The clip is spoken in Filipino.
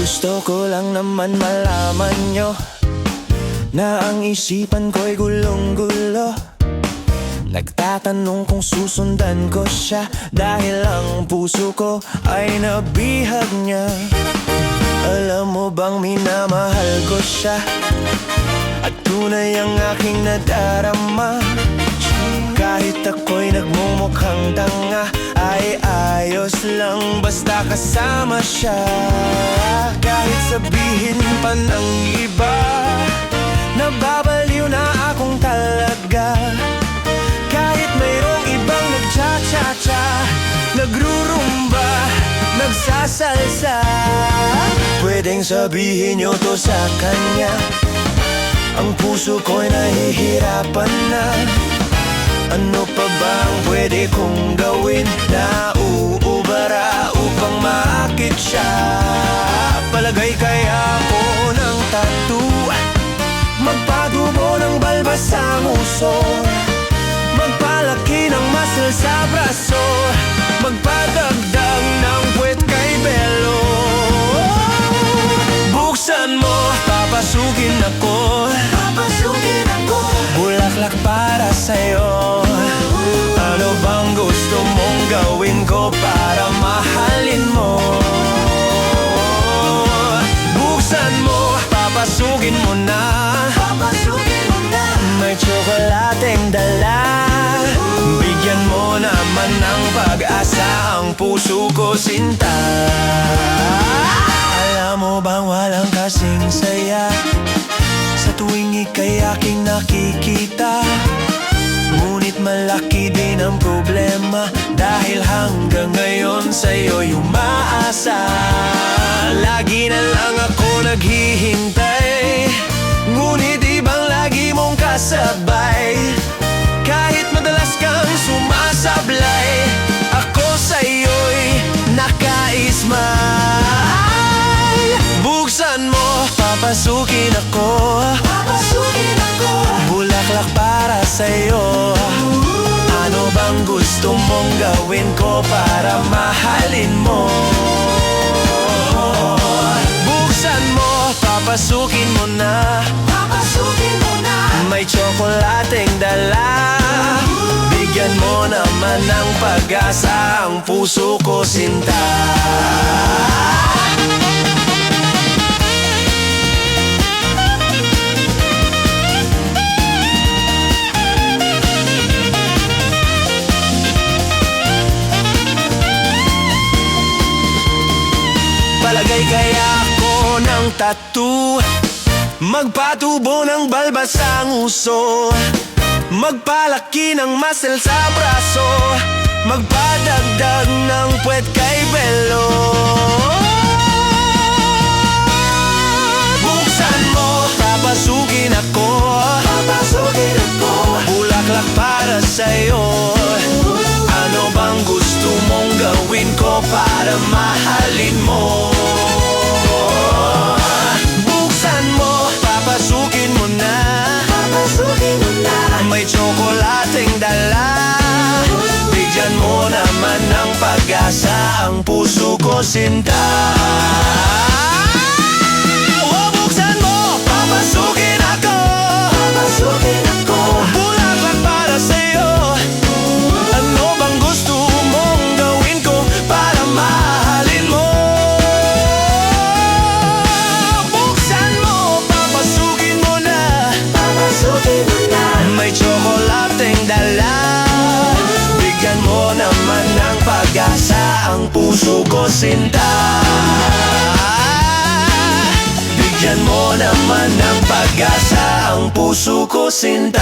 Gusto ko lang naman malaman nyo na ang isipan ko'y gulong-gulo. Nagtatanong kung susundan ko siya dahil ang puso ko ay nabihag niya. Alam mo bang minamahal ko siya at tunay ang aking nadarama. Kahit ako'y nagmumukhang tanga, ay ayos lang basta kasama siya. Kahit sabihin pa ng iba, nababaliw na akong talaga. Kahit mayroong ibang nagcha-cha-cha, nagrurumba, nagsasalsa, pwedeng sabihin nyo to sa kanya. Ang puso ko'y nahihirapan na. Ano pa bang pwede kong gawin na uubara upang maakit siya? Palagay kaya ko ng tattoo, magpatubo ng balbas sa nguso, magpalaki ng muscle sa braso, magpadagdag ng puwet kay belo. Buksan mo, papasukin ako, bulaklak para sa'yo. Ano bang gusto mong gawin ko para mahalin mo? Buksan mo, papasukin mo na, may tsokolateng dala. Bigyan mo naman ng pag-asa ang puso ko, sinta. Alam mo bang walang kasing saya sa tuwing ika'y aking nakikita? Ngunit malaki din ang problema dahil hanggang ngayon sa'yo'y umaasa. Lagi na lang ako naghihintay, ngunit ibang lagi mong kasabay. Kahit madalas kang sumasablay, ako sa'yo'y nakaismay. Buksan mo, papasukin ako, bulaklak para sa'yo. Ano bang gusto mong gawin ko para mahalin mo? Buksan mo, papasukin mo na, may tsokolateng dala. Bigyan mo naman ng pag-asa ang puso ko, sinta. Palagay kaya ako ng tattoo, magpatubo ng balbas sa nguso, magpalaki ng muscle sa braso, magpadagdag ng puwet kay belo. Buksan mo, papasukin ako, bulaklak para sa'yo. Ano bang gusto mong gawin ko para mahalin mo? Buksan mo, papasukin mo na, may tsokolateng dala. Bigyan mo naman ng pag-asa ang puso ko, sinta. Buksan mo, papasukin ako, bulaklak para sa'yo. Ano bang gusto mong gawin ko para mahalin mo? Buksan mo, papasukin mo na, may tsokolateng dala. Bigyan mo naman ng pag-asa ang puso ko, sinta. Bigyan mo naman ng pag-asa ang puso ko, sinta.